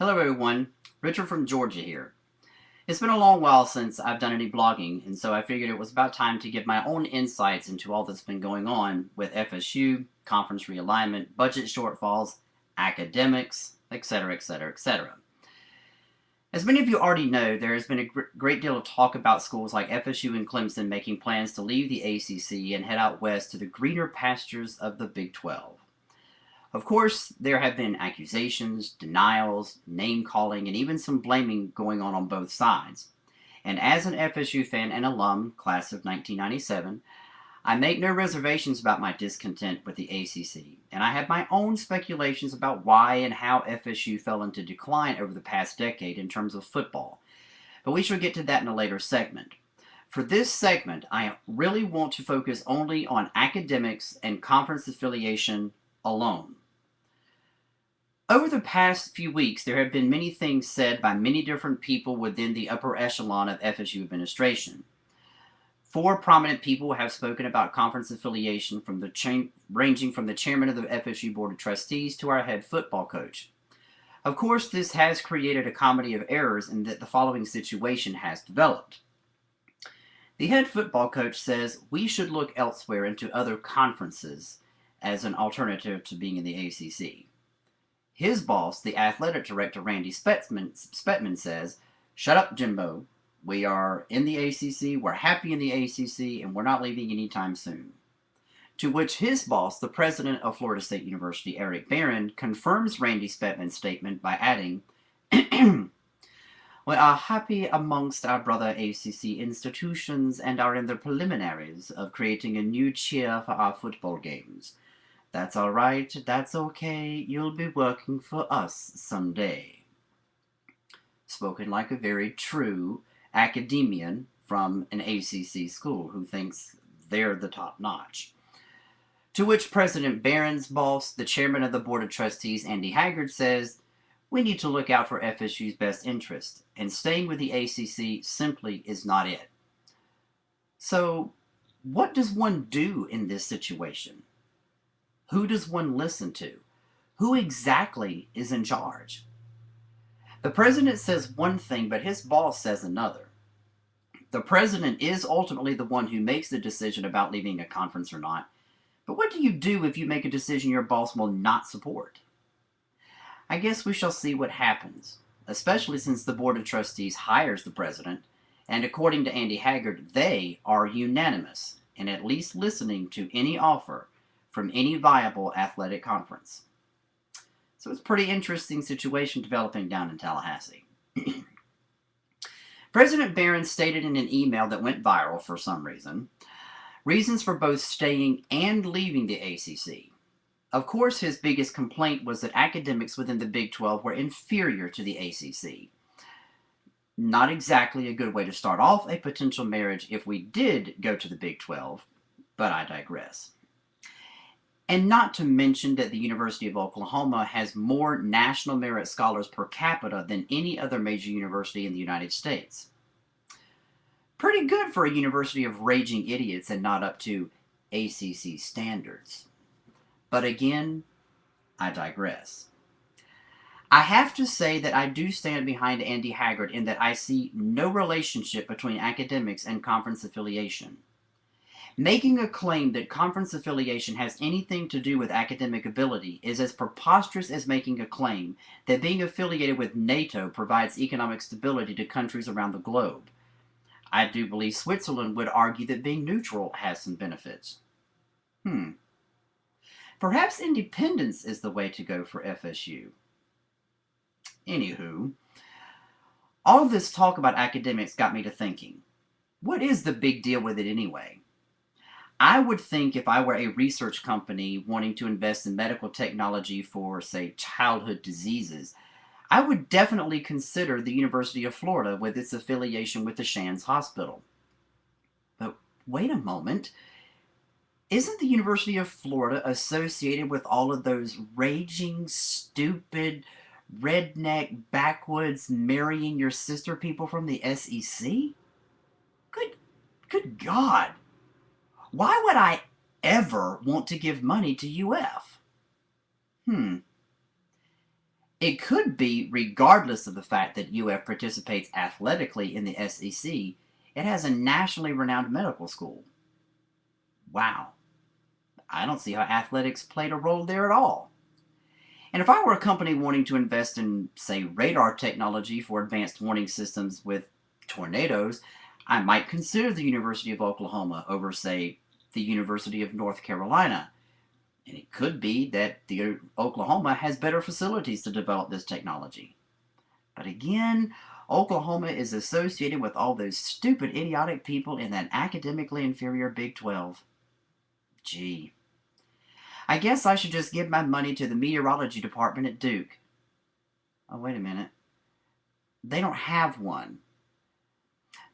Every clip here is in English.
Hello everyone, Richard from Georgia here. It's been a long while since I've done any blogging, and so I figured it was about time to give my own insights into all that's been going on with FSU, conference realignment, budget shortfalls, academics, etc., etc., etc. As many of you already know, there has been a great deal of talk about schools like FSU and Clemson making plans to leave the ACC and head out west to the greener pastures of the Big 12. Of course, there have been accusations, denials, name calling, and even some blaming going on both sides. And as an FSU fan and alum, class of 1997, I make no reservations about my discontent with the ACC, and I have my own speculations about why and how FSU fell into decline over the past decade in terms of football. But we shall get to that in a later segment. For this segment, I really want to focus only on academics and conference affiliation alone. Over the past few weeks, there have been many things said by many different people within the upper echelon of FSU administration. Four prominent people have spoken about conference affiliation ranging from the chairman of the FSU Board of Trustees to our head football coach. Of course, this has created a comedy of errors in that the following situation has developed. The head football coach says we should look elsewhere into other conferences as an alternative to being in the ACC. His boss, the athletic director, Randy Spetman, says, "Shut up, Jimbo. We are in the ACC, we're happy in the ACC, and we're not leaving anytime soon." To which his boss, the president of Florida State University, Eric Barron, confirms Randy Spetman's statement by adding, "We are happy amongst our brother ACC institutions and are in the preliminaries of creating a new cheer for our football games. That's all right, that's okay, you'll be working for us someday." Spoken like a very true academician from an ACC school who thinks they're the top notch. To which President Barron's boss, the chairman of the Board of Trustees, Andy Haggard, says, "We need to look out for FSU's best interest, and staying with the ACC simply is not it." So, what does one do in this situation? Who does one listen to? Who exactly is in charge? The president says one thing, but his boss says another. The president is ultimately the one who makes the decision about leaving a conference or not, but what do you do if you make a decision your boss will not support? I guess we shall see what happens, especially since the Board of Trustees hires the president, and according to Andy Haggard, they are unanimous in at least listening to any offer from any viable athletic conference. So it's a pretty interesting situation developing down in Tallahassee. President Barron stated in an email that went viral for some reason, reasons for both staying and leaving the ACC. Of course, his biggest complaint was that academics within the Big 12 were inferior to the ACC. Not exactly a good way to start off a potential marriage if we did go to the Big 12, but I digress. And not to mention that the University of Oklahoma has more national merit scholars per capita than any other major university in the United States. Pretty good for a university of raging idiots and not up to ACC standards. But again, I digress. I have to say that I do stand behind Andy Haggard in that I see no relationship between academics and conference affiliation. Making a claim that conference affiliation has anything to do with academic ability is as preposterous as making a claim that being affiliated with NATO provides economic stability to countries around the globe. I do believe Switzerland would argue that being neutral has some benefits. Perhaps independence is the way to go for FSU. Anywho, all of this talk about academics got me to thinking, what is the big deal with it anyway? I would think if I were a research company wanting to invest in medical technology for, say, childhood diseases, I would definitely consider the University of Florida with its affiliation with the Shands Hospital. But wait a moment. Isn't the University of Florida associated with all of those raging, stupid, redneck, backwoods, marrying your sister people from the SEC? Good God. Why would I ever want to give money to UF? It could be regardless of the fact that UF participates athletically in the SEC, it has a nationally renowned medical school. Wow. I don't see how athletics played a role there at all. And if I were a company wanting to invest in, say, radar technology for advanced warning systems with tornadoes, I might consider the University of Oklahoma over, say, the University of North Carolina. And it could be that the Oklahoma has better facilities to develop this technology. But again, Oklahoma is associated with all those stupid, idiotic people in that academically inferior Big 12. Gee. I guess I should just give my money to the meteorology department at Duke. Oh, wait a minute. They don't have one.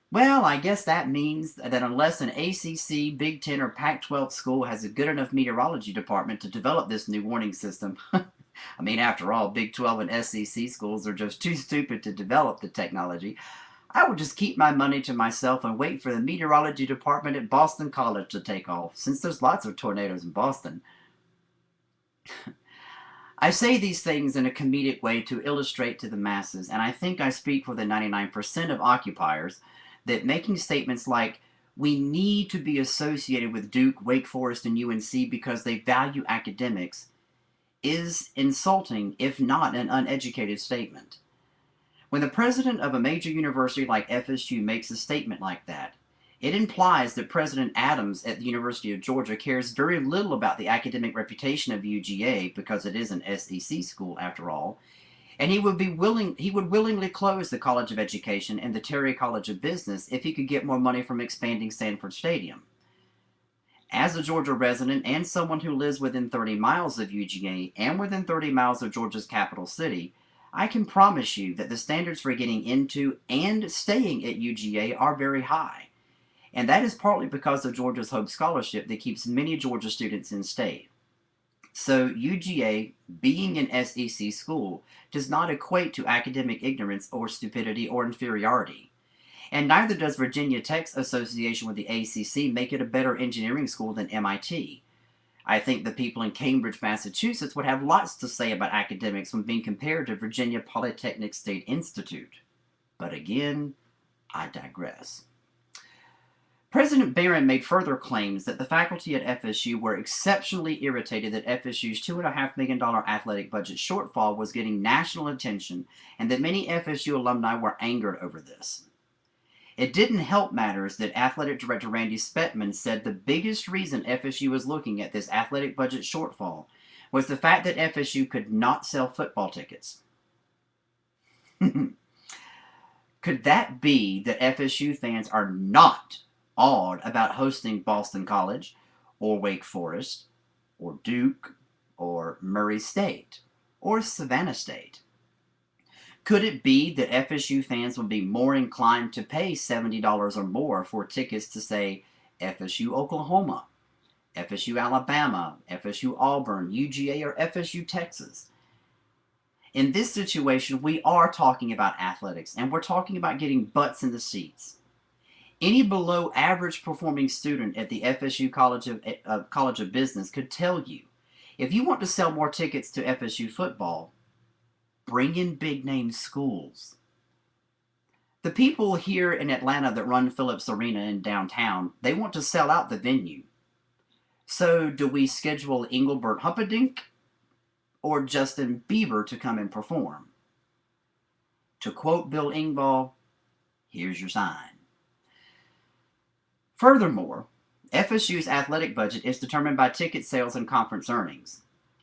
Well, I guess that means that unless an ACC, Big Ten, or Pac-12 school has a good enough meteorology department to develop this new warning system, I mean, after all, Big 12 and SEC schools are just too stupid to develop the technology, I would just keep my money to myself and wait for the meteorology department at Boston College to take off, since there's lots of tornadoes in Boston. I say these things in a comedic way to illustrate to the masses, and I think I speak for the 99% of occupiers, that making statements like, we need to be associated with Duke, Wake Forest, and UNC because they value academics, is insulting, if not an uneducated statement. When the president of a major university like FSU makes a statement like that, it implies that President Adams at the University of Georgia cares very little about the academic reputation of UGA, because it is an SEC school after all, and he would willingly close the College of Education and the Terry College of Business if he could get more money from expanding Sanford Stadium. As a Georgia resident and someone who lives within 30 miles of UGA and within 30 miles of Georgia's capital city, I can promise you that the standards for getting into and staying at UGA are very high. And that is partly because of Georgia's Hope Scholarship that keeps many Georgia students in state. So UGA, being an SEC school, does not equate to academic ignorance or stupidity or inferiority. And neither does Virginia Tech's association with the ACC make it a better engineering school than MIT. I think the people in Cambridge, Massachusetts would have lots to say about academics when being compared to Virginia Polytechnic State Institute. But again, I digress. President Barron made further claims that the faculty at FSU were exceptionally irritated that FSU's $2.5 million athletic budget shortfall was getting national attention, and that many FSU alumni were angered over this. It didn't help matters that Athletic Director Randy Spettman said the biggest reason FSU was looking at this athletic budget shortfall was the fact that FSU could not sell football tickets. Could that be that FSU fans are not awed about hosting Boston College, or Wake Forest, or Duke, or Murray State, or Savannah State? Could it be that FSU fans would be more inclined to pay $70 or more for tickets to, say, FSU Oklahoma, FSU Alabama, FSU Auburn, UGA, or FSU Texas? In this situation, we are talking about athletics, and we're talking about getting butts in the seats. Any below average performing student at the FSU College of Business could tell you, if you want to sell more tickets to FSU football, bring in big name schools. The people here in Atlanta that run Phillips Arena in downtown, they want to sell out the venue. So do we schedule Engelbert Humperdinck or Justin Bieber to come and perform? To quote Bill Engvall, here's your sign. Furthermore, FSU's athletic budget is determined by ticket sales and conference earnings.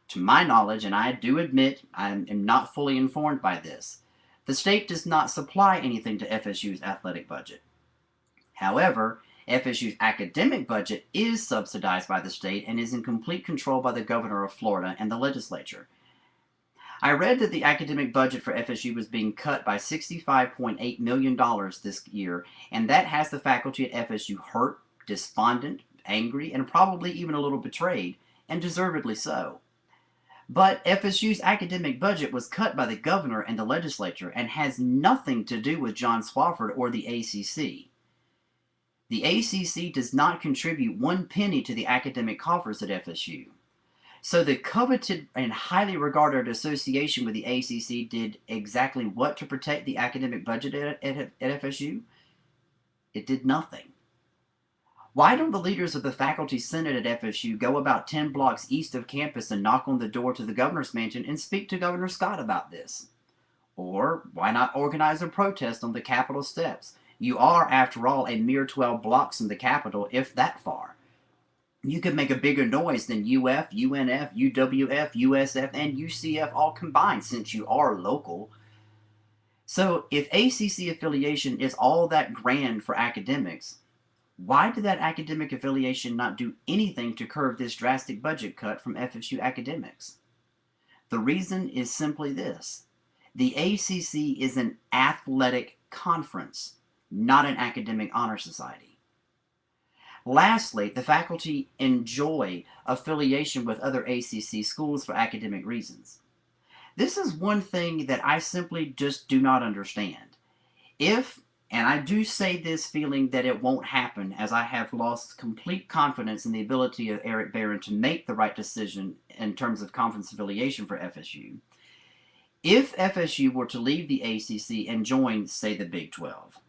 To my knowledge, and I do admit I am not fully informed by this, the state does not supply anything to FSU's athletic budget. However, FSU's academic budget is subsidized by the state and is in complete control by the governor of Florida and the legislature. I read that the academic budget for FSU was being cut by $65.8 million this year, and that has the faculty at FSU hurt, despondent, angry, and probably even a little betrayed, and deservedly so. But FSU's academic budget was cut by the governor and the legislature and has nothing to do with John Swofford or the ACC. The ACC does not contribute one penny to the academic coffers at FSU. So the coveted and highly regarded association with the ACC did exactly what to protect the academic budget at FSU? It did nothing. Why don't the leaders of the faculty senate at FSU go about 10 blocks east of campus and knock on the door to the governor's mansion and speak to Governor Scott about this? Or why not organize a protest on the Capitol steps? You are, after all, a mere 12 blocks from the Capitol, if that far. You could make a bigger noise than UF, UNF, UWF, USF, and UCF all combined, since you are local. So if ACC affiliation is all that grand for academics, why did that academic affiliation not do anything to curb this drastic budget cut from FSU academics? The reason is simply this. The ACC is an athletic conference, not an academic honor society. Lastly, the faculty enjoy affiliation with other ACC schools for academic reasons. This is one thing that I simply just do not understand. If, and I do say this feeling that it won't happen, as I have lost complete confidence in the ability of Eric Barron to make the right decision in terms of conference affiliation for FSU. If FSU were to leave the ACC and join, say, the Big 12,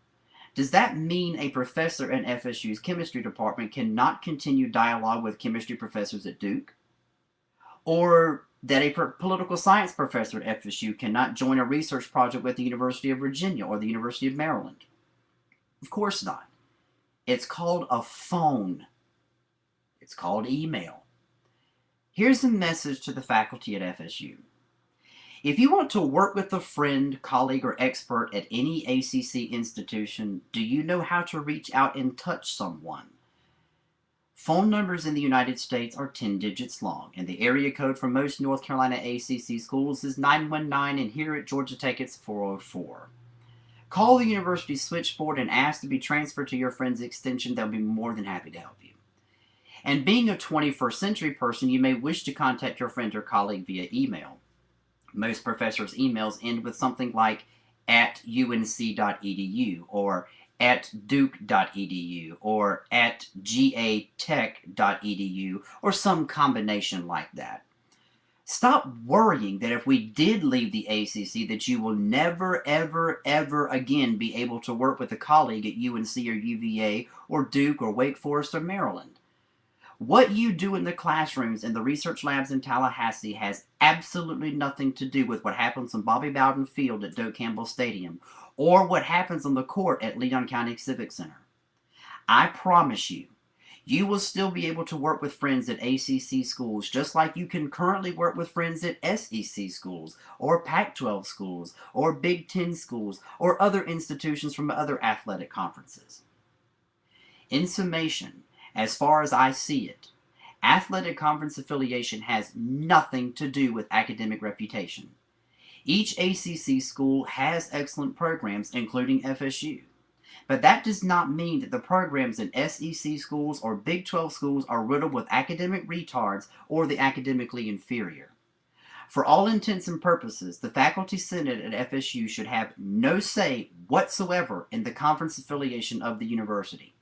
does that mean a professor in FSU's chemistry department cannot continue dialogue with chemistry professors at Duke? Or that a political science professor at FSU cannot join a research project with the University of Virginia or the University of Maryland? Of course not. It's called a phone. It's called email. Here's a message to the faculty at FSU. If you want to work with a friend, colleague, or expert at any ACC institution, do you know how to reach out and touch someone? Phone numbers in the United States are 10 digits long, and the area code for most North Carolina ACC schools is 919, and here at Georgia Tech it's 404. Call the university switchboard and ask to be transferred to your friend's extension. They'll be more than happy to help you. And being a 21st century person, you may wish to contact your friend or colleague via email. Most professors' emails end with something like at unc.edu or at duke.edu or at gatech.edu or some combination like that. Stop worrying that if we did leave the ACC that you will never, ever, ever again be able to work with a colleague at UNC or UVA or Duke or Wake Forest or Maryland. What you do in the classrooms and the research labs in Tallahassee has absolutely nothing to do with what happens on Bobby Bowden Field at Doak Campbell Stadium or what happens on the court at Leon County Civic Center. I promise you, you will still be able to work with friends at ACC schools just like you can currently work with friends at SEC schools or Pac-12 schools or Big Ten schools or other institutions from other athletic conferences. In summation, as far as I see it, athletic conference affiliation has nothing to do with academic reputation. Each ACC school has excellent programs, including FSU. But that does not mean that the programs in SEC schools or Big 12 schools are riddled with academic retards or the academically inferior. For all intents and purposes, the faculty senate at FSU should have no say whatsoever in the conference affiliation of the university.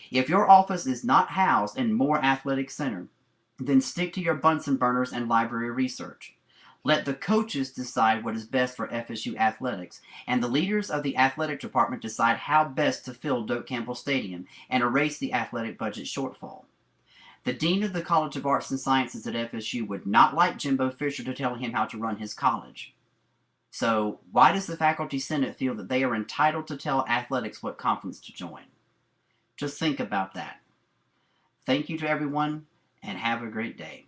If your office is not housed in Moore Athletic Center, then stick to your Bunsen burners and library research. Let the coaches decide what is best for FSU athletics, and the leaders of the athletic department decide how best to fill Doak Campbell Stadium and erase the athletic budget shortfall. The dean of the College of Arts and Sciences at FSU would not like Jimbo Fisher to tell him how to run his college. So why does the faculty senate feel that they are entitled to tell athletics what conference to join? Just think about that. Thank you to everyone, and have a great day.